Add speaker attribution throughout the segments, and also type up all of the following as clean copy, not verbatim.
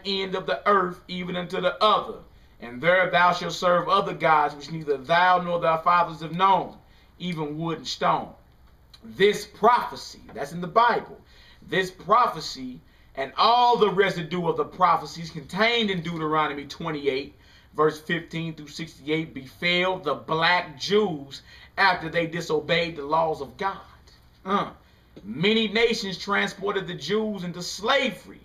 Speaker 1: end of the earth even unto the other, and there thou shalt serve other gods which neither thou nor thy fathers have known, even wood and stone. This prophecy, that's in the Bible, this prophecy and all the residue of the prophecies contained in Deuteronomy 28, verse 15 through 68, befell the black Jews after they disobeyed the laws of God. Many nations transported the Jews into slavery.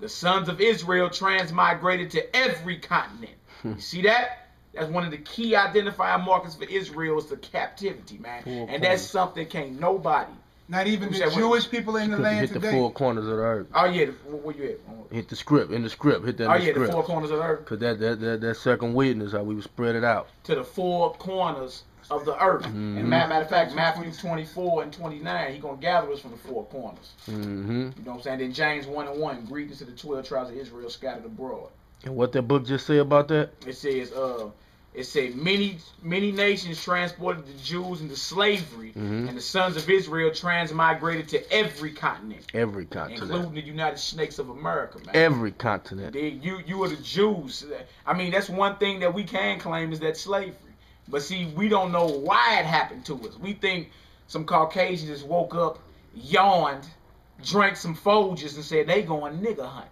Speaker 1: The sons of Israel transmigrated to every continent. You see that? That's one of the key identifying markers for Israel is the captivity, man. And that's something can't nobody.
Speaker 2: Not even the Jewish people in the land
Speaker 3: today.
Speaker 2: Hit
Speaker 3: the four corners of the earth.
Speaker 1: Oh yeah, where you at?
Speaker 3: Hit the script, in the script. Hit that in the script.
Speaker 1: The four corners of the earth.
Speaker 3: Cause that second witness, how we would spread it out.
Speaker 1: To the four corners of the earth. And matter of fact, Matthew 24 and 29, he's going to gather us from the four corners. You know what I'm saying? Then James 1 and 1, greetings to the 12 tribes of Israel scattered abroad.
Speaker 3: And what that book just say about that?
Speaker 1: It says, many nations transported the Jews into slavery, and the sons of Israel transmigrated to every continent.
Speaker 3: Every continent.
Speaker 1: Including the United States of America, man.
Speaker 3: Every continent.
Speaker 1: You are the Jews. I mean, that's one thing that we can claim is that slavery. But see, we don't know why it happened to us. We think some Caucasians just woke up, yawned, drank some Folgers, and said they going nigger hunting.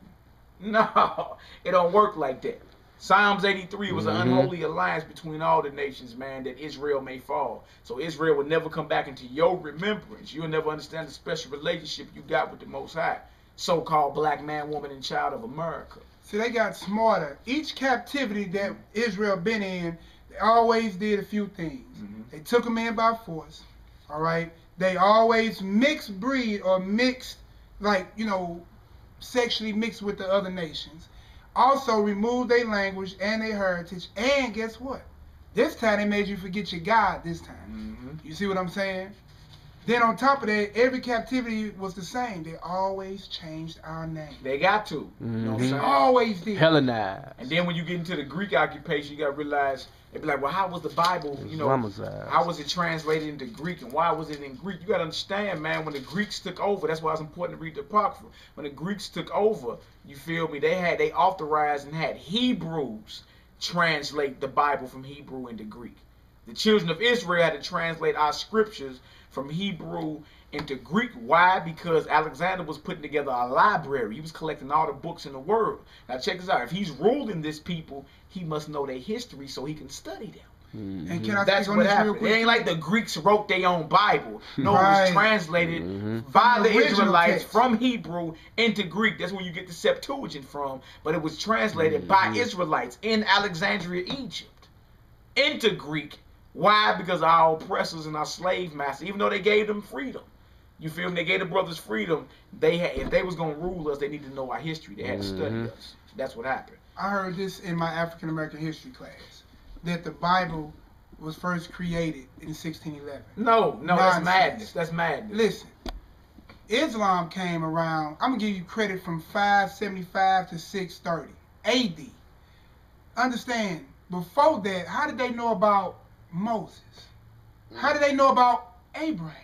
Speaker 1: No, it don't work like that. Psalms 83 was an unholy alliance between all the nations, man, that Israel may fall. So Israel will never come back into your remembrance. You'll never understand the special relationship you got with the Most High, so-called black man, woman, and child of America.
Speaker 2: See, they got smarter. Each captivity that Israel been in, they always did a few things. They took them in by force, all right? They always mixed breed or mixed, like, you know, sexually mixed with the other nations. Also removed their language and their heritage. And guess what? This time they made you forget your God this time. You see what I'm saying? Then on top of that, every captivity was the same. They always changed our name.
Speaker 1: They got to. You know what I'm saying?
Speaker 2: Always did.
Speaker 3: Hellenized.
Speaker 1: And then when you get into the Greek occupation, you got to realize, they be like, well, how was the Bible, you know, how was it translated into Greek and why was it in Greek? You got to understand, man, when the Greeks took over, that's why it's important to read the Apocrypha. When the Greeks took over, you feel me, they authorized and had Hebrews translate the Bible from Hebrew into Greek. The children of Israel had to translate our scriptures from Hebrew into Greek. Why? Because Alexander was putting together a library. He was collecting all the books in the world. Now check this out. If he's ruling this people, he must know their history so he can study them.
Speaker 2: And can I
Speaker 1: That's what happened. It ain't like the Greeks wrote their own Bible. No, it was translated by the Israelites from Hebrew into Greek. That's where you get the Septuagint from. But it was translated by Israelites in Alexandria, Egypt, into Greek. Why? Because our oppressors and our slave masters, even though they gave them freedom, you feel me? They gave the brothers freedom. They had, if they was gonna rule us, they needed to know our history. They had to study us. That's what happened.
Speaker 2: I heard this in my African American history class, that the Bible was first created in 1611.
Speaker 1: No, that's madness. That's madness.
Speaker 2: Listen, Islam came around, I'm gonna give you credit, from 575 to 630 AD. Understand, before that, how did they know about Moses? How did they know about Abraham?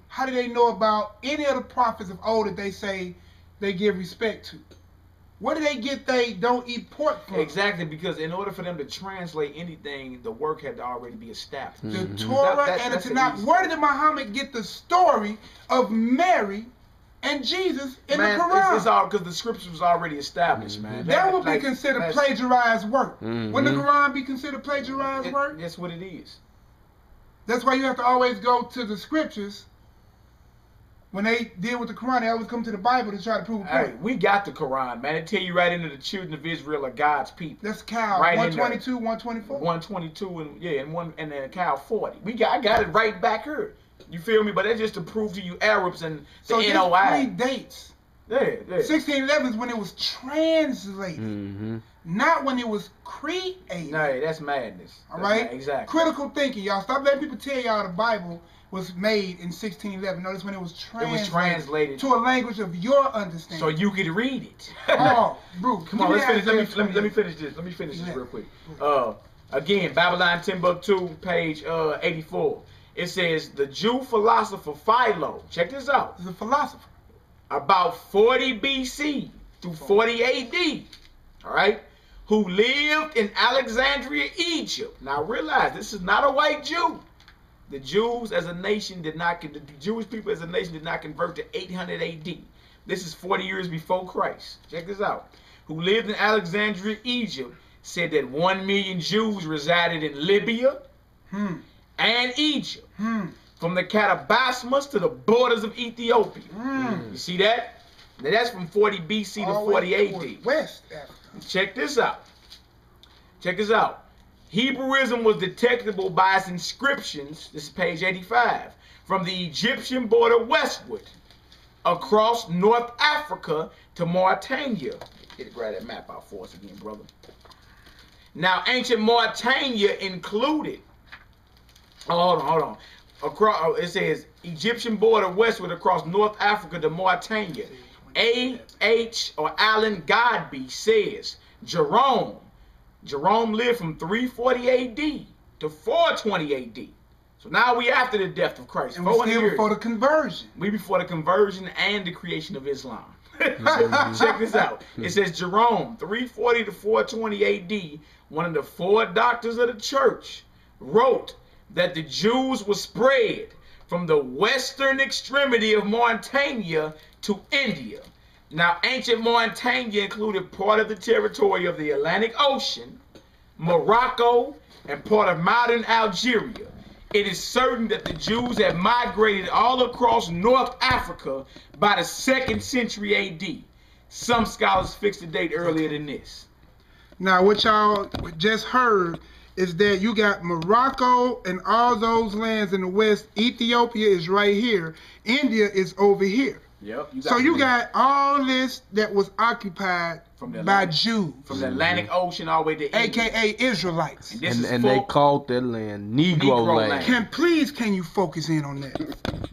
Speaker 2: How did they know about any of the prophets of old that they say they give respect to? Where did they get they don't eat pork from?
Speaker 1: Exactly, because in order for them to translate anything, the work had to already be established.
Speaker 2: The Torah and the Tanakh. Where did Muhammad get the story of Mary and Jesus in the Quran?
Speaker 1: It's all because the scriptures was already established, man.
Speaker 2: That would be considered plagiarized work. Wouldn't the Quran be considered plagiarized work?
Speaker 1: That's what it is.
Speaker 2: That's why you have to always go to the scriptures. When they deal with the Quran, they always come to the Bible to try to prove a point.
Speaker 1: Hey, we got the Quran, man. It tell you right into the children of Israel are God's people.
Speaker 2: That's Cal
Speaker 1: right
Speaker 2: 122, 124.
Speaker 1: 122 and then Cal 40. I got it right back here. You feel me? But that's just to prove to you Arabs and the NOI.
Speaker 2: So this predates.
Speaker 1: Yeah.
Speaker 2: 1611 is when it was translated, not when it was created.
Speaker 1: No, that's madness.
Speaker 2: All right?
Speaker 1: Exactly.
Speaker 2: Critical thinking, y'all. Stop letting people tell y'all the Bible was made in 1611. Notice when it was translated to a language of your understanding.
Speaker 1: So you could read it.
Speaker 2: Oh, bro.
Speaker 1: Come on, let's finish. Let me finish this. Let me finish this real quick. Again, Babylon Timbuktu, page 84. It says, the Jew philosopher Philo, check this out.
Speaker 2: He's a philosopher.
Speaker 1: About 40 BC through 40 AD, all right, who lived in Alexandria, Egypt. Now realize, this is not a white Jew. The Jews as a nation did not, the Jewish people as a nation did not convert to 800 AD. This is 40 years before Christ. Check this out. Who lived in Alexandria, Egypt, said that 1 million Jews resided in Libya and Egypt, from the Catabasmas to the borders of Ethiopia. You see that? Now that's from 40 BC to 40 AD.
Speaker 2: West Africa.
Speaker 1: Check this out. Check this out. Hebrewism was detectable by its inscriptions, this is page 85, from the Egyptian border westward, across North Africa to Mauritania. Get to grab that map out for us again, brother. Now, ancient Mauritania included, hold on. Across, it says Egyptian border westward across North Africa to Mauritania. A.H. or Alan Godby says, Jerome lived from 340 AD to 420 AD. So now we after the death of Christ.
Speaker 2: And we still before the conversion.
Speaker 1: We before the conversion and the creation of Islam. Check this out. It says Jerome, 340 to 420 AD, one of the 4 doctors of the church, wrote that the Jews were spread from the western extremity of Mauritania to India. Now, ancient Mauritania included part of the territory of the Atlantic Ocean, Morocco, and part of modern Algeria. It is certain that the Jews had migrated all across North Africa by the 2nd century AD. Some scholars fix the date earlier than this.
Speaker 2: Now, what y'all just heard is that you got Morocco and all those lands in the west. Ethiopia is right here. India is over here.
Speaker 1: Yep.
Speaker 2: So you got all this that was occupied by Jews.
Speaker 1: From the Atlantic Ocean all the way to India.
Speaker 2: AKA Israelites.
Speaker 3: And they called that land Negro land.
Speaker 2: Can you focus in on that?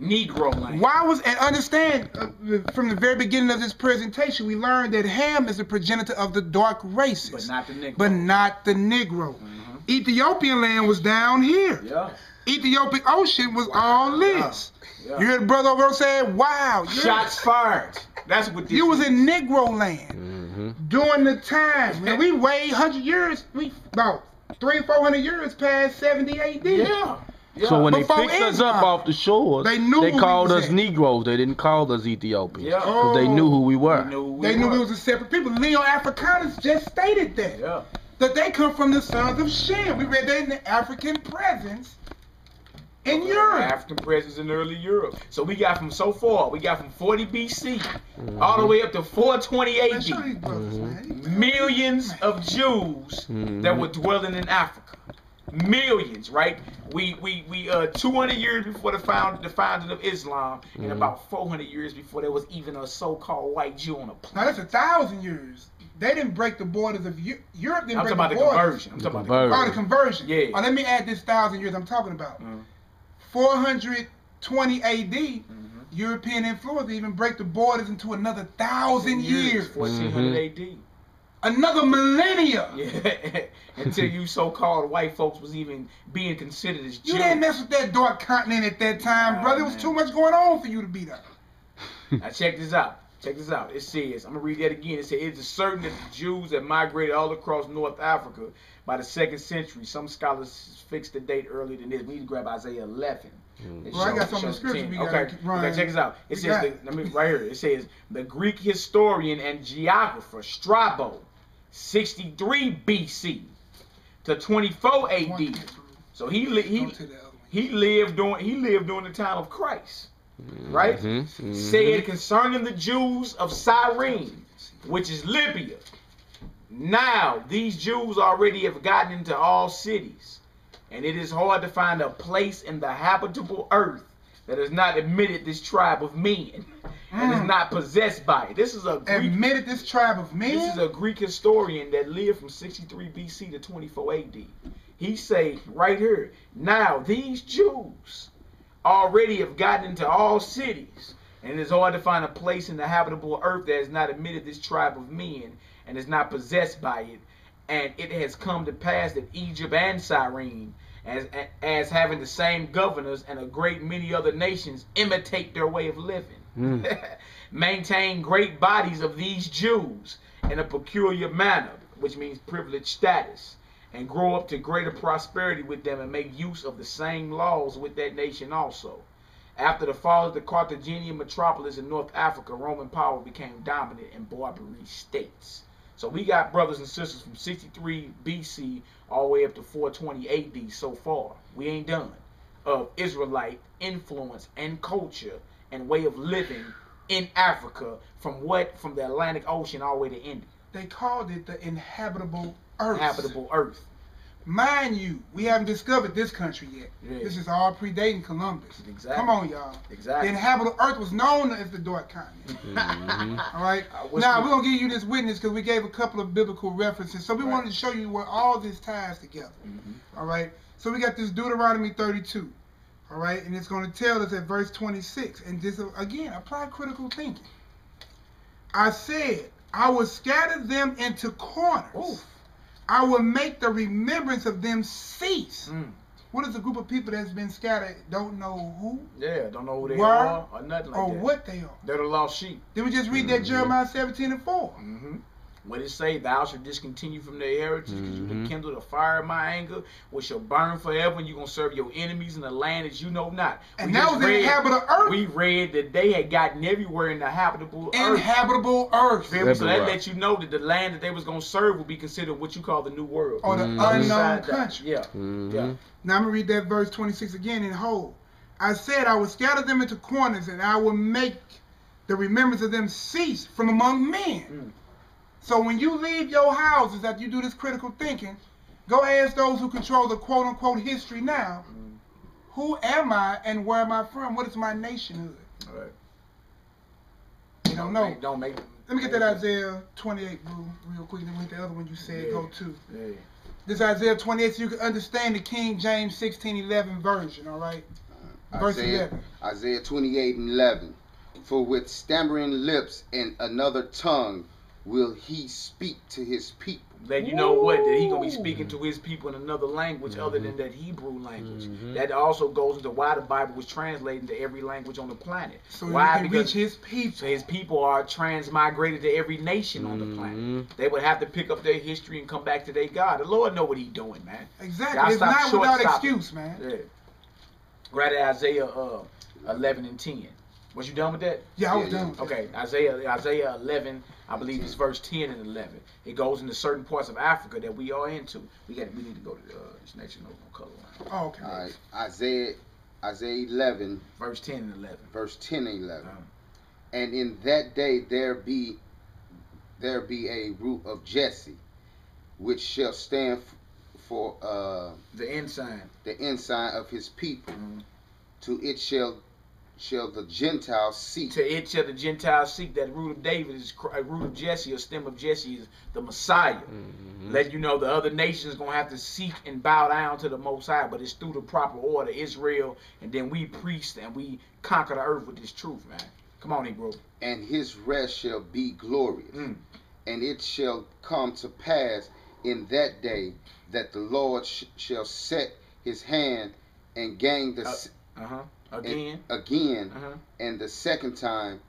Speaker 1: Negro land.
Speaker 2: Why was, and understand, from the very beginning of this presentation, we learned that Ham is a progenitor of the dark races.
Speaker 1: But not the Negro.
Speaker 2: But not the Negro. Ethiopian land was down here.
Speaker 1: Yeah.
Speaker 2: Ethiopic Ocean was all this.
Speaker 1: Yeah.
Speaker 2: You heard the brother over there say, wow.
Speaker 1: Shots fired. That's what this
Speaker 2: You was
Speaker 1: is.
Speaker 2: in Negro land during the time. And we way 100 years, about 300-400 years past 70 AD.
Speaker 1: Yeah. Yeah.
Speaker 3: So when
Speaker 2: Before
Speaker 3: they picked us up
Speaker 2: Islam,
Speaker 3: off the shores,
Speaker 2: they knew
Speaker 3: they
Speaker 2: who
Speaker 3: called
Speaker 2: we was
Speaker 3: us
Speaker 2: at.
Speaker 3: Negroes. They didn't call us Ethiopians.
Speaker 1: Yeah.
Speaker 3: Because they knew who we were.
Speaker 2: They knew we was a separate people. Leo Africanus just stated that.
Speaker 1: Yeah.
Speaker 2: That they come from the sons of Shem. We read that in the African presence in Europe.
Speaker 1: African presence in early Europe. So we got from so far, we got from 40 BC all the way up to 420
Speaker 2: Man, show these
Speaker 1: AD.
Speaker 2: brothers, man.
Speaker 1: Millions of Jews that were dwelling in Africa. Millions, right? We 200 years before the founding of Islam, and about 400 years before there was even a so-called white Jew on a planet.
Speaker 2: Now that's 1,000 years. They didn't break the borders of Europe. Didn't
Speaker 1: I'm
Speaker 2: break
Speaker 1: talking about the
Speaker 2: borders.
Speaker 1: conversion. I'm talking about the
Speaker 3: conversion.
Speaker 2: Oh, the conversion.
Speaker 1: Yeah.
Speaker 2: Oh, let me add this 1,000 years I'm talking about. 420 AD, European influence even break the borders into another 1,000 years.
Speaker 1: 1400 AD.
Speaker 2: Another millennia.
Speaker 1: Yeah. Until you so-called white folks was even being considered as Jews.
Speaker 2: You didn't mess with that dark continent at that time, brother. It was too much going on for you to be there.
Speaker 1: Now check this out. Check this out. It says, I'm going to read that again. It says, it is certain that the Jews had migrated all across North Africa by the 2nd century. Some scholars fix the date earlier than this. We need to grab Isaiah 11.
Speaker 2: Well, I got some of the scriptures we got to run.
Speaker 1: Okay, check this out. It says, right here, it says, the Greek historian and geographer Strabo, 63 BC to 24 AD. So he lived during the time of Christ. Right? Said concerning the Jews of Cyrene, which is Libya. Now, these Jews already have gotten into all cities, and it is hard to find a place in the habitable earth that has not admitted this tribe of men and is not possessed by it. This is a Greek,
Speaker 2: admitted this tribe of men?
Speaker 1: This is a Greek historian that lived from 63 BC to 24 AD. He say right here, now these Jews already have gotten into all cities, and it is hard to find a place in the habitable earth that has not admitted this tribe of men and is not possessed by it. And it has come to pass that Egypt and Cyrene, as having the same governors, and a great many other nations imitate their way of living. maintain great bodies of these Jews in a peculiar manner, which means privileged status, and grow up to greater prosperity with them and make use of the same laws with that nation also. After the fall of the Carthaginian metropolis in North Africa, Roman power became dominant in Barbary states. So we got brothers and sisters from 63 BC all the way up to 420 AD so far. We ain't done. Of Israelite influence and culture and way of living in Africa from the Atlantic Ocean all the way to India.
Speaker 2: They called it the inhabitable earth.
Speaker 1: Habitable earth.
Speaker 2: Mind you, we haven't discovered this country yet.
Speaker 1: Yeah.
Speaker 2: This is all predating Columbus.
Speaker 1: Exactly.
Speaker 2: Come on, y'all.
Speaker 1: Exactly.
Speaker 2: The inhabitable earth was known as the Dark Continent. All right. Now, we're going to give you this witness because we gave a couple of biblical references. So we wanted to show you where all this ties together. All right. So we got this Deuteronomy 32. All right. And it's going to tell us at verse 26. And this, again, apply critical thinking. I said, I will scatter them into corners. Oof. I will make the remembrance of them cease. What is a group of people that's been scattered, don't know who?
Speaker 1: Yeah, don't know who they are or nothing like that.
Speaker 2: Or what they are.
Speaker 1: They're the lost sheep.
Speaker 2: Then we just read that Jeremiah 17:4.
Speaker 1: What it say? Thou shalt discontinue from their heritage, because you have kindled a fire of my anger, which shall burn forever, and you're going to serve your enemies in the land that you know not.
Speaker 2: And that was the inhabitable earth.
Speaker 1: We read that they had gotten everywhere in the habitable earth.
Speaker 2: Inhabitable earth.
Speaker 1: So that lets you know that the land that they was going to serve will be considered what you call the new world.
Speaker 2: Or the unknown country.
Speaker 1: Yeah.
Speaker 2: Yeah. Now I'm going to read that verse 26 again in whole. I said, I will scatter them into corners, and I will make the remembrance of them cease from among men. So when you leave your houses after you do this critical thinking, go ask those who control the quote-unquote history now, who am I and where am I from? What is my nationhood?
Speaker 1: All right.
Speaker 2: They don't know.
Speaker 1: Let
Speaker 2: me get that Isaiah 28, boo, real quick. Then we hit the other one you said go to. This Isaiah 28 so you can understand the King James 16:11 version, all right? Verse 11.
Speaker 4: Isaiah 28:11. For with stammering lips and another tongue will he speak to his people.
Speaker 1: Let you know what? That he going to be speaking to his people in another language other than that Hebrew language. That also goes into why the Bible was translated to every language on the planet.
Speaker 2: So
Speaker 1: why?
Speaker 2: He can reach his people.
Speaker 1: So his people are transmigrated to every nation on the planet. They would have to pick up their history and come back to their God. The Lord know what he's doing, man.
Speaker 2: Exactly. It's not without excuse, man.
Speaker 1: Yeah. Right at Isaiah 11 and 10. Was you done with that?
Speaker 2: Yeah, I was done.
Speaker 1: Okay, Isaiah 11, I believe it's verse 10 and 11. It goes into certain parts of Africa that we are into. We need to go to this next color line.
Speaker 2: Oh, okay.
Speaker 4: All right, Isaiah 11,
Speaker 1: verse 10 and 11.
Speaker 4: Verse 10 and 11. And in that day there be a root of Jesse, which shall stand for
Speaker 1: the ensign
Speaker 4: of his people. To it shall the Gentiles seek.
Speaker 1: To it shall the Gentiles seek. That root of David is a root of Jesse, a stem of Jesse is the Messiah. Let you know the other nations going to have to seek and bow down to the Most High, but it's through the proper order, Israel, and then we priest and we conquer the earth with this truth, man. Come on, Negro.
Speaker 4: And his rest shall be glorious. And it shall come to pass in that day that the Lord shall set his hand and gain the... Again, and the second time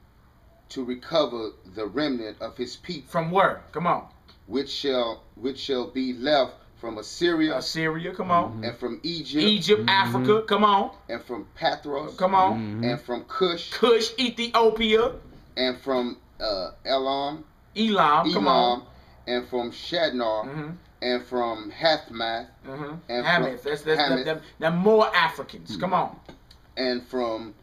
Speaker 4: to recover the remnant of his people.
Speaker 1: From where? Come on.
Speaker 4: Which shall be left from Assyria.
Speaker 1: Come on.
Speaker 4: And from Egypt.
Speaker 1: Africa. Come on.
Speaker 4: And from Pathros.
Speaker 1: Come on.
Speaker 4: And from Cush.
Speaker 1: Ethiopia.
Speaker 4: And from Elam.
Speaker 1: Come on.
Speaker 4: And from Shadnar. And from Hathmath.
Speaker 1: And Hamath. That's more Africans. Come on.
Speaker 4: And from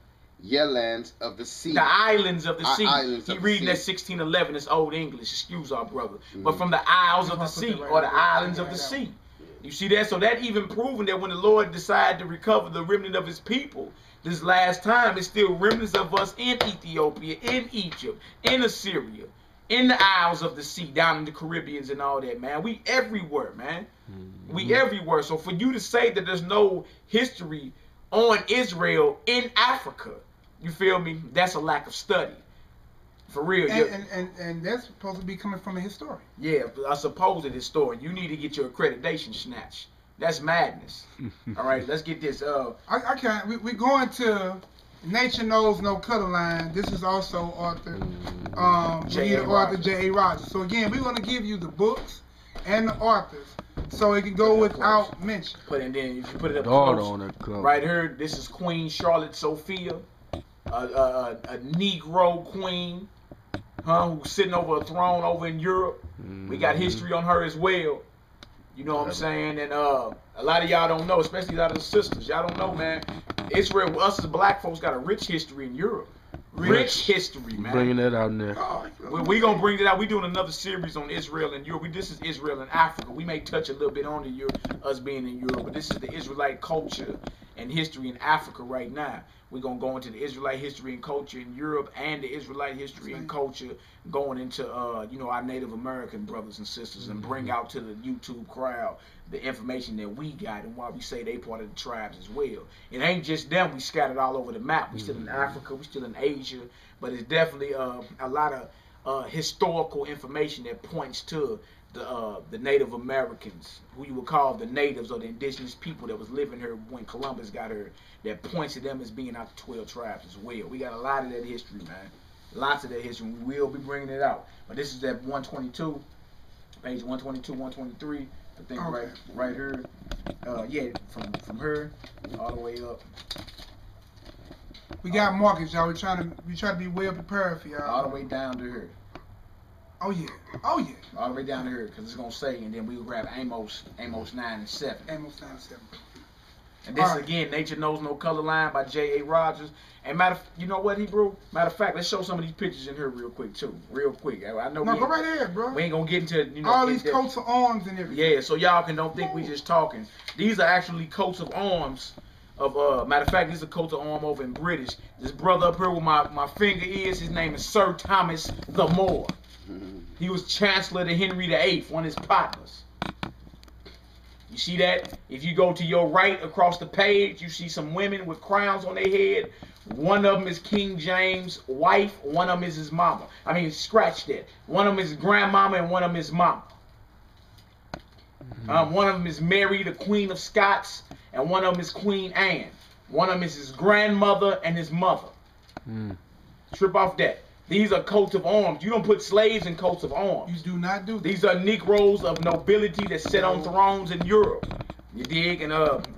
Speaker 4: Yelands of the sea.
Speaker 1: The islands of the sea.
Speaker 4: He
Speaker 1: reading that 1611. It's old English. Excuse our brother. But from the isles of the sea or the islands of the sea. You see that? So that even proving that when the Lord decided to recover the remnant of his people, this last time, it's still remnants of us in Ethiopia, in Egypt, in Assyria, in the isles of the sea, down in the Caribbeans and all that, man. We everywhere, man. We everywhere. So for you to say that there's no history on Israel in Africa, you feel me? That's a lack of study. For real.
Speaker 2: And that's supposed to be coming from a historian.
Speaker 1: Yeah, a supposed historian. You need to get your accreditation snatched. That's madness. All right, let's get this.
Speaker 2: I can't. We're going to Nature Knows No Color Line. This is also author
Speaker 1: J.A.
Speaker 2: J.A. Rogers. So again, we're gonna give you the books and the authors, so it can go without mention.
Speaker 1: But and then if you put it up
Speaker 3: Daughter
Speaker 1: close,
Speaker 3: on the cover.
Speaker 1: right here, this is Queen Charlotte Sophia, a Negro queen, who's sitting over a throne over in Europe. We got history on her as well. You know what I'm saying? And a lot of y'all don't know, especially a lot of the sisters. Y'all don't know, man. Israel, us as black folks, got a rich history in Europe. Rich history, man.
Speaker 3: Bringing that out there.
Speaker 1: We gonna bring it out. We doing another series on Israel and Europe. This is Israel and Africa. We may touch a little bit on the Europe, us being in Europe, but this is the Israelite culture and history in Africa right now. We're gonna go into the Israelite history and culture in Europe and the Israelite history and culture going into our Native American brothers and sisters, and bring out to the YouTube crowd the information that we got and why we say they part of the tribes as well. It ain't just them. We scattered all over the map. We still in Africa. We still in Asia, but it's definitely a lot of historical information that points to the Native Americans, who you would call the natives or the indigenous people that was living here when Columbus got here, that points to them as being out the 12 tribes as well. We got a lot of that history, man. Lots of that history. We will be bringing it out. But this is that 122, page 122, 123. I think right here. From her all the way up.
Speaker 2: We got markets, y'all. We try to be well prepared for y'all.
Speaker 1: All the way down to here.
Speaker 2: Oh yeah.
Speaker 1: All the way down to here, because it's gonna say, and then we will grab Amos 9 and 7.
Speaker 2: Amos 9 and 7.
Speaker 1: And this again, Nature Knows No Color Line by J.A. Rogers. And you know what, Hebrew? Matter of fact, let's show some of these pictures in here real quick too. Real quick. I know.
Speaker 2: No, go right ahead, bro.
Speaker 1: We ain't gonna get into
Speaker 2: all these coats of arms and everything.
Speaker 1: Yeah, so y'all don't think we just talking. These are actually coats of arms. Matter of fact, this is a coat of arm over in British. This brother up here with my finger is, his name is Sir Thomas the More. He was Chancellor to Henry VIII, one of his partners. You see that? If you go to your right across the page, you see some women with crowns on their head. One of them is King James' wife. One of them is his mama. I mean, scratch that. One of them is his grandmama and one of them is mama. One of them is Mary, the Queen of Scots, and one of them is Queen Anne. One of them is his grandmother and his mother. Trip off that. These are coats of arms. You don't put slaves in coats of arms.
Speaker 2: You do not do that.
Speaker 1: These are Negroes of nobility that sit on thrones in Europe. You dig? And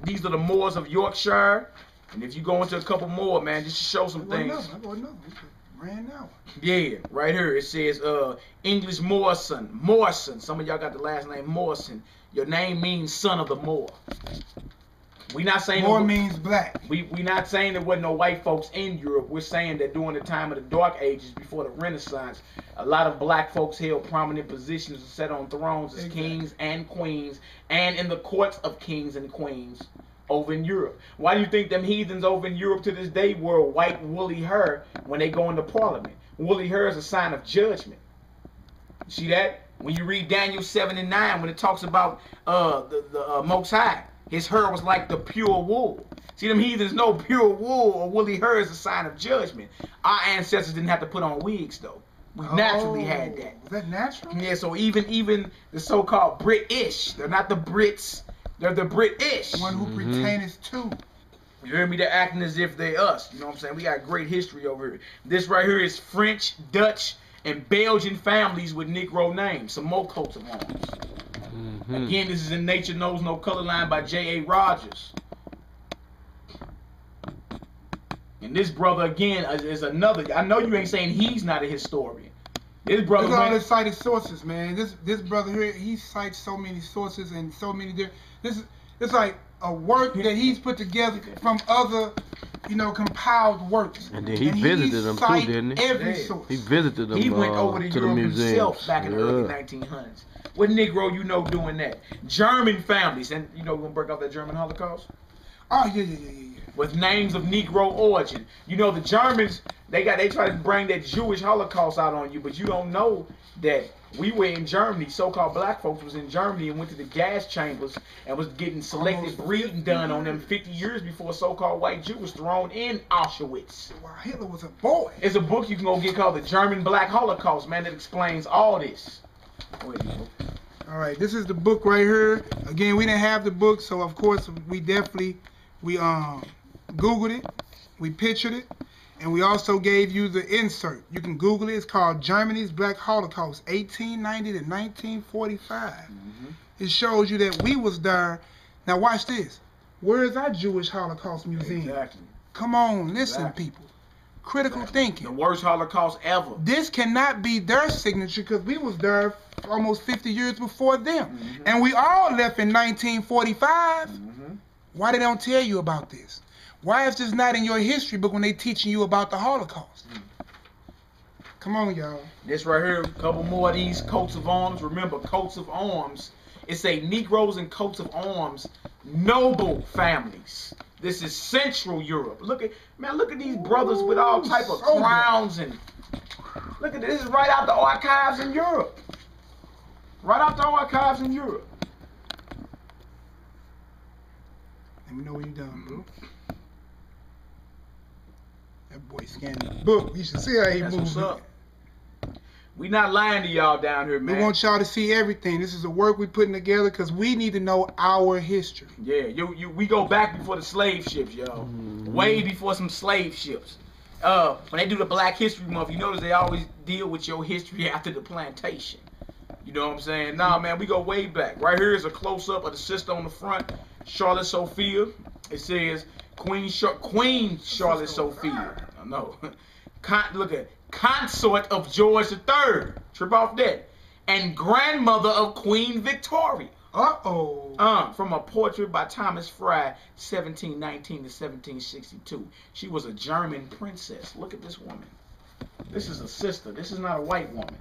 Speaker 1: these are the Moors of Yorkshire. And if you go into a couple more, man, just to show some things.
Speaker 2: Ran now.
Speaker 1: Yeah, right here it says English Morrison. Morrison. Some of y'all got the last name Morrison. Your name means son of the Moor. We not saying
Speaker 2: Moor means black.
Speaker 1: We not saying there wasn't no white folks in Europe. We're saying that during the time of the Dark Ages, before the Renaissance, a lot of black folks held prominent positions and sat on thrones as kings and queens, and in the courts of kings and queens over in Europe. Why do you think them heathens over in Europe to this day wear white woolly hair when they go into Parliament? Woolly hair is a sign of judgment. You see that? When you read Daniel 7 and 9, when it talks about the Most High, his hair was like the pure wool. See, them heathens know pure wool or woolly hair is a sign of judgment. Our ancestors didn't have to put on wigs, though. We naturally had that.
Speaker 2: Was that natural?
Speaker 1: Yeah, so even the so-called British, they're not the Brits, they're the British.
Speaker 2: One who pertains to.
Speaker 1: You hear me? They're acting as if they're us. You know what I'm saying? We got great history over here. This right here is French, Dutch, and Belgian families with Negro names. Some more coats of arms. Again, this is in Nature Knows No Color Line by J.A. Rogers. And this brother, again, is another. I know you ain't saying he's not a historian. This brother.
Speaker 2: Look at all the cited sources, man. This brother here, he cites so many sources and so many different. It's like a work that he's put together from other, compiled works.
Speaker 3: And then he visited them too, didn't he?
Speaker 2: Every source.
Speaker 3: He visited them.
Speaker 1: He went over to Europe himself back in the early 1900s. What Negro doing that? German families, and we're gonna break out that German Holocaust.
Speaker 2: Oh yeah.
Speaker 1: With names of Negro origin. The Germans, they try to bring that Jewish Holocaust out on you, but you don't know that we were in Germany. So-called black folks was in Germany and went to the gas chambers and was getting selective breeding done on them 50 years before so-called white Jew was thrown in Auschwitz.
Speaker 2: Wow, Hitler was a boy.
Speaker 1: It's a book you can go get called The German Black Holocaust, man, that explains all this.
Speaker 2: All right, this is the book right here. Again, we didn't have the book, so of course we Googled it, we pictured it, And we also gave you the insert. You can Google it. It's called Germany's Black Holocaust, 1890 to 1945. It shows you that we was there. Now watch this. Where is our Jewish Holocaust Museum?
Speaker 1: Exactly.
Speaker 2: Come on, listen, people. Critical thinking.
Speaker 1: The worst Holocaust ever.
Speaker 2: This cannot be their signature because we was there almost 50 years before them. And we all left in 1945. Why they don't tell you about this? Why is this not in your history book when they teaching you about the Holocaust? Come on, y'all.
Speaker 1: This right here, a couple more of these coats of arms. Remember, coats of arms. It's a Negroes and coats of arms, noble families. This is Central Europe. Look at these brothers with all type of crowns and look at this. This is right out the archives in Europe. Right out the archives in Europe.
Speaker 2: Let me know when you're done, bro. That boy scanning the book. You should see how he moves.
Speaker 1: We not lying to y'all down here, man.
Speaker 2: We want y'all to see everything. This is the work we putting together because we need to know our history.
Speaker 1: Yeah, we go back before the slave ships, y'all. Way before some slave ships. When they do the Black History Month, you notice they always deal with your history after the plantation. You know what I'm saying? Nah, man, we go way back. Right here is a close-up of the sister on the front, Charlotte Sophia. It says Queen Charlotte Sophia. I know. Look at consort of George III. Trip off that. And grandmother of Queen Victoria. From a portrait by Thomas Fry, 1719 to 1762. She was a German princess. Look at this woman. This is a sister. This is not a white woman.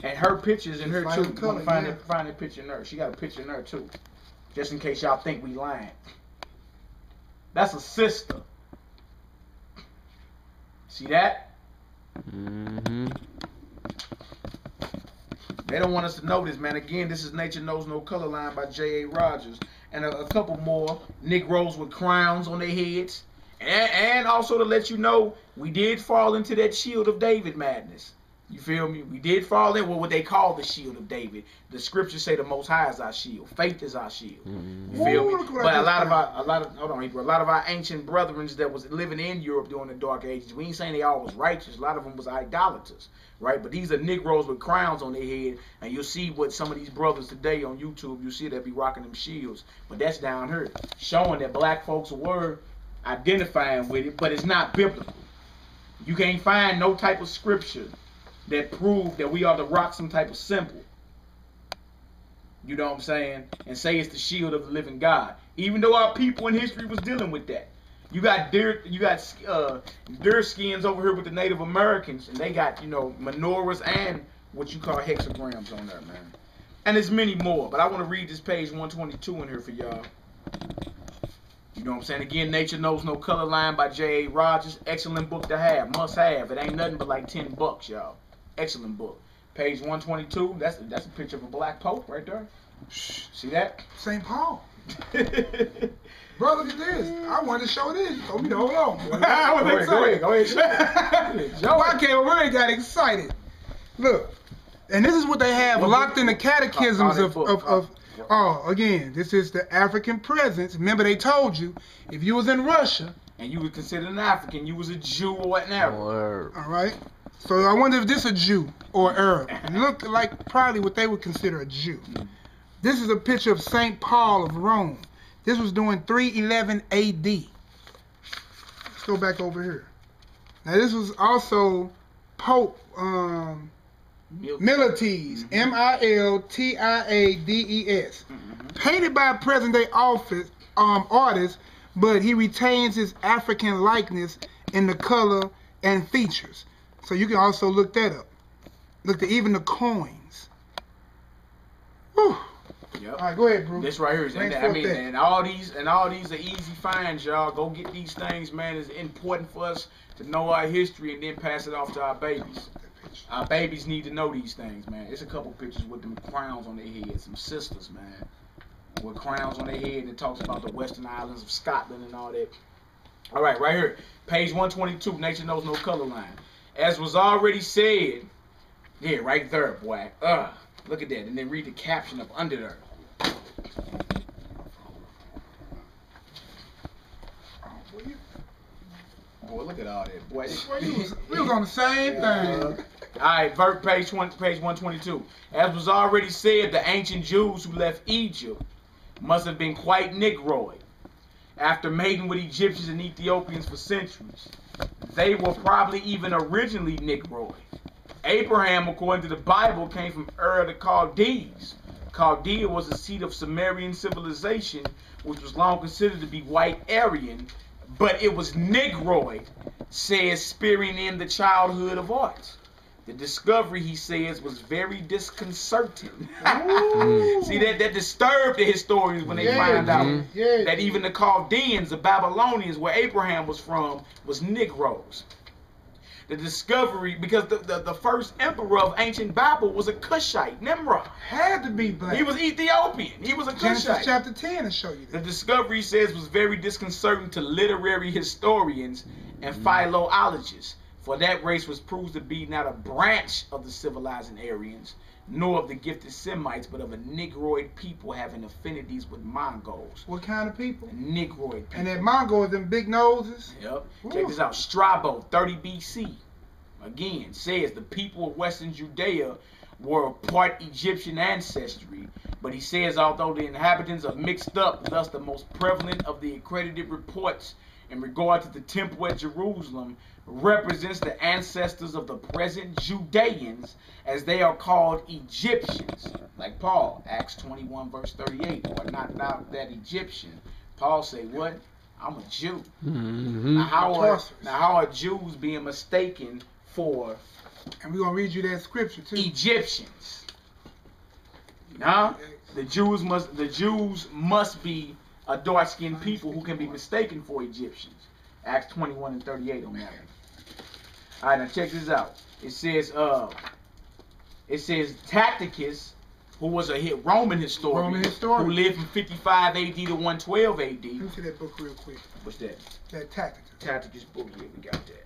Speaker 1: And her picture's in her too. Find that picture in her. She got a picture in her too. Just in case y'all think we lying. That's a sister. See that? They don't want us to know this, man. Again, this is Nature Knows No Color Line by J.A. Rogers. And a couple more Negroes with crowns on their heads. And also to let you know, we did fall into that Shield of David madness. You feel me? We did fall in what they call the Shield of David. The scriptures say the Most High is our shield. Faith is our shield. You feel me? But a lot of our ancient brethren that was living in Europe during the Dark Ages, we ain't saying they all was righteous. A lot of them was idolaters, right? But these are Negroes with crowns on their head, and you'll see what some of these brothers today on YouTube, you see they be rocking them shields. But that's down here, showing that black folks were identifying with it, but it's not biblical. You can't find no type of scripture that prove that we are to rock some type of symbol. You know what I'm saying? And say it's the shield of the living God. Even though our people in history was dealing with that. You got deer skins over here with the Native Americans, and they got, menorahs and what you call hexagrams on there, man. And there's many more, but I want to read this page 122 in here for y'all. You know what I'm saying? Again, Nature Knows No Color Line by J.A. Rogers. Excellent book to have. Must have. It ain't nothing but like $10, y'all. Excellent book. Page 122. That's a picture of a black pope right there. See that?
Speaker 2: St. Paul. Bro, look at this. I wanted to show this. Told me to hold on. Go ahead. I came over and got excited. Look. And this is what they have locked in the catechisms again, this is the African presence. Remember they told you, if you was in Russia,
Speaker 1: and you were considered an African, you was a Jew or whatever.
Speaker 2: All right. So I wonder if this is a Jew or Arab. It looked like probably what they would consider a Jew. This is a picture of St. Paul of Rome. This was during 311 AD. Let's go back over here. Now this was also Pope Miltiades, Miltiades, painted by a present-day artist, but he retains his African likeness in the color and features. So you can also look that up. Look at even the coins. Whew.
Speaker 1: Yep.
Speaker 2: All right, go ahead, Bruce.
Speaker 1: This right here is, and all these are easy finds, y'all. Go get these things, man. It's important for us to know our history and then pass it off to our babies. Our babies need to know these things, man. It's a couple pictures with them crowns on their head. Some sisters, man, with crowns on their head, and it talks about the Western Islands of Scotland and all that. All right, right here, page 122. Nature Knows No Color Line. As was already said, yeah, right there, boy. Look at that, and then read the caption up under there. Boy, look at all that. Boy,
Speaker 2: we was on the same thing.
Speaker 1: Alright, page 122. As was already said, the ancient Jews who left Egypt must have been quite Negroid. After mating with Egyptians and Ethiopians for centuries, they were probably even originally Negroid. Abraham, according to the Bible, came from Ur the Chaldees. Chaldea was the seat of Sumerian civilization, which was long considered to be white Aryan, but it was Negroid, says spearing in the childhood of arts. The discovery, he says, was very disconcerting. See, that disturbed the historians when they find out that even the Chaldeans, the Babylonians, where Abraham was from, was Negroes. The discovery, because the first emperor of ancient Babel was a Cushite, Nimrod.
Speaker 2: Had to be black.
Speaker 1: He was Ethiopian. He was a Cushite.
Speaker 2: Genesis chapter 10 to show you that.
Speaker 1: The discovery, says, was very disconcerting to literary historians and philologists, for that race was proved to be not a branch of the civilizing Aryans, nor of the gifted Semites, but of a Negroid people having affinities with Mongols.
Speaker 2: What kind of people?
Speaker 1: Negroid people.
Speaker 2: And that Mongols, them big noses?
Speaker 1: Yep. Check this out. Strabo, 30 BC, again, says the people of Western Judea were part Egyptian ancestry, but he says although the inhabitants are mixed up, thus the most prevalent of the accredited reports in regard to the temple at Jerusalem represents the ancestors of the present Judeans, as they are called Egyptians, like Paul, Acts 21 verse 38, or not thou that Egyptian. Paul say, what? I'm a Jew. Now how are Jews being mistaken for,
Speaker 2: and we're going to read you that scripture too,
Speaker 1: Egyptians? Huh? The Jews must be a dark-skinned people who can be mistaken for Egyptians. Acts 21 and 38 on that one. All right, now check this out. It says Tacitus, who was a Roman historian, who lived from 55 AD to 112 AD.
Speaker 2: Let me see that book real quick.
Speaker 1: What's that?
Speaker 2: That Tacitus.
Speaker 1: Tacitus book, yeah, we got that.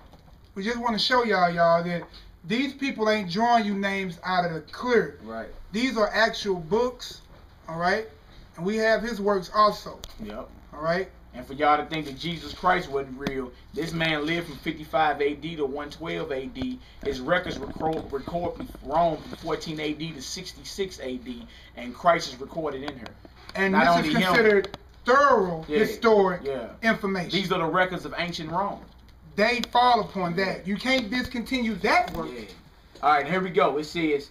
Speaker 2: We just want to show y'all that these people ain't drawing you names out of the clear.
Speaker 1: Right.
Speaker 2: These are actual books, all right? And we have his works also.
Speaker 1: Yep.
Speaker 2: All right?
Speaker 1: And for y'all to think that Jesus Christ wasn't real, this man lived from 55 AD to 112 AD. His records record from Rome from 14 AD to 66 AD, and Christ is recorded in her.
Speaker 2: And not this is considered thorough historic information.
Speaker 1: These are the records of ancient Rome.
Speaker 2: They fall upon that. You can't discontinue that work.
Speaker 1: Yeah. All right, here we go. It says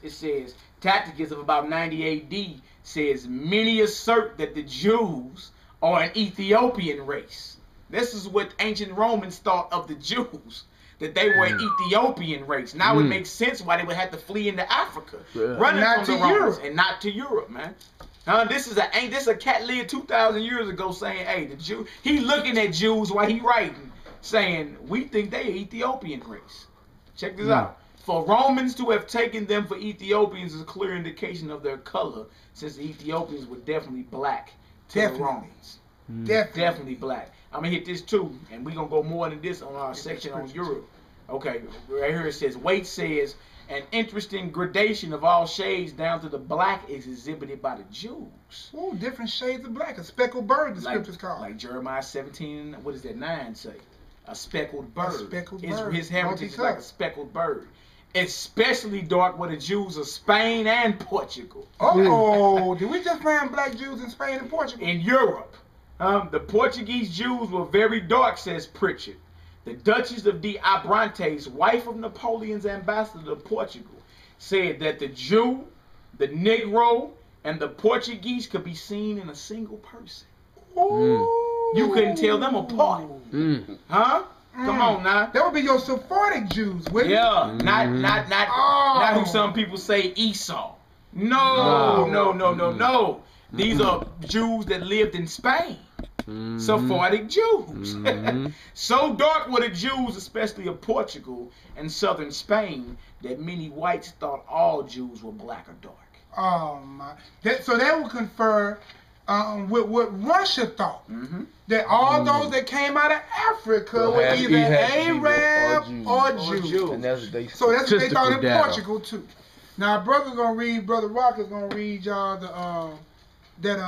Speaker 1: Tacitus of about 90 AD says, many assert that the Jews are an Ethiopian race. This is what ancient Romans thought of the Jews, that they were an Ethiopian race. Now it makes sense why they would have to flee into Africa, running from the Romans, and not to Europe, man. This is a cat lived 2,000 years ago saying, hey, the Jew, he looking at Jews while he writing, saying, we think they Ethiopian race. Check this out. For Romans to have taken them for Ethiopians is a clear indication of their color, since the Ethiopians were definitely black to the Romans. Definitely black. I'm going to hit this too, and we're going to go more than this on our section on Europe. Okay, right here it says, Waite says, an interesting gradation of all shades down to the black is exhibited by the Jews.
Speaker 2: Ooh, different shades of black. A speckled bird, the scriptures call it.
Speaker 1: Like Jeremiah 17, what is that, 9 say? A speckled bird.
Speaker 2: A speckled bird.
Speaker 1: His heritage is like a speckled bird. Especially dark where the Jews of Spain and Portugal.
Speaker 2: Oh, did we just find black Jews in Spain and Portugal?
Speaker 1: In Europe. The Portuguese Jews were very dark, says Pritchard. The Duchess of de Abrantes, wife of Napoleon's ambassador to Portugal, said that the Jew, the Negro, and the Portuguese could be seen in a single person. You couldn't tell them apart. Huh? Come on now.
Speaker 2: That would be your Sephardic Jews, wouldn't it?
Speaker 1: Yeah, not who some people say Esau. No. These are Jews that lived in Spain. Sephardic Jews. So dark were the Jews, especially of Portugal and southern Spain, that many whites thought all Jews were black or dark.
Speaker 2: Oh my! So that would confer with what Russia thought, that all those that came out of Africa were either Arab or Jew.
Speaker 3: And that's what they
Speaker 2: so that's what they thought in Portugal too. Now, Brother Rock is gonna read y'all that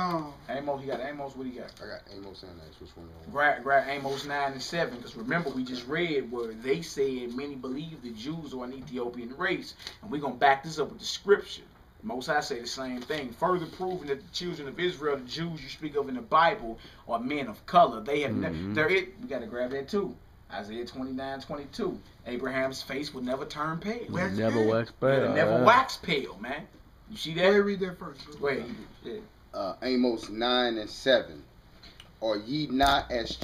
Speaker 1: Amos, he got Amos. What he got?
Speaker 4: I got Amos and Acts. Which one?
Speaker 1: Grab Amos 9 and 7. Because remember, we just read where they said many believe the Jews are an Ethiopian race, and we're gonna back this up with the scripture. Most I say the same thing, further proving that the children of Israel, the Jews you speak of in the Bible, are men of color. They have we gotta grab that too. Isaiah 29:22. Abraham's face would never turn pale.
Speaker 3: Never wax pale.
Speaker 1: It never wax pale, man. You see that?
Speaker 2: Go ahead, read that first.
Speaker 1: Go ahead. Yeah.
Speaker 4: Amos 9 and 7. Are ye not as